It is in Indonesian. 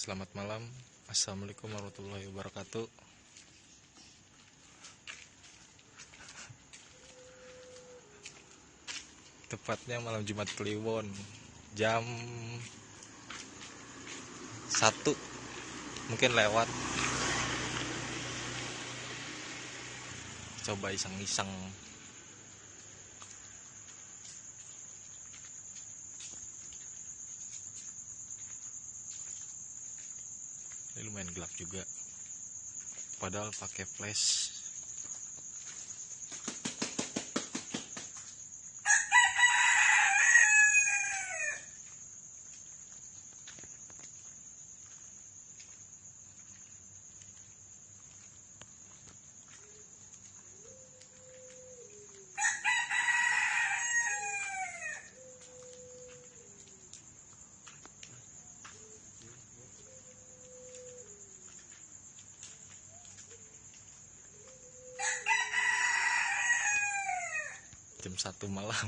Selamat malam. Assalamualaikum warahmatullahi wabarakatuh. Tepatnya malam Jumat Kliwon, jam 1 mungkin lewat. Coba iseng-iseng. Ini lumayan gelap juga, padahal pakai flash. Jam 1 malam.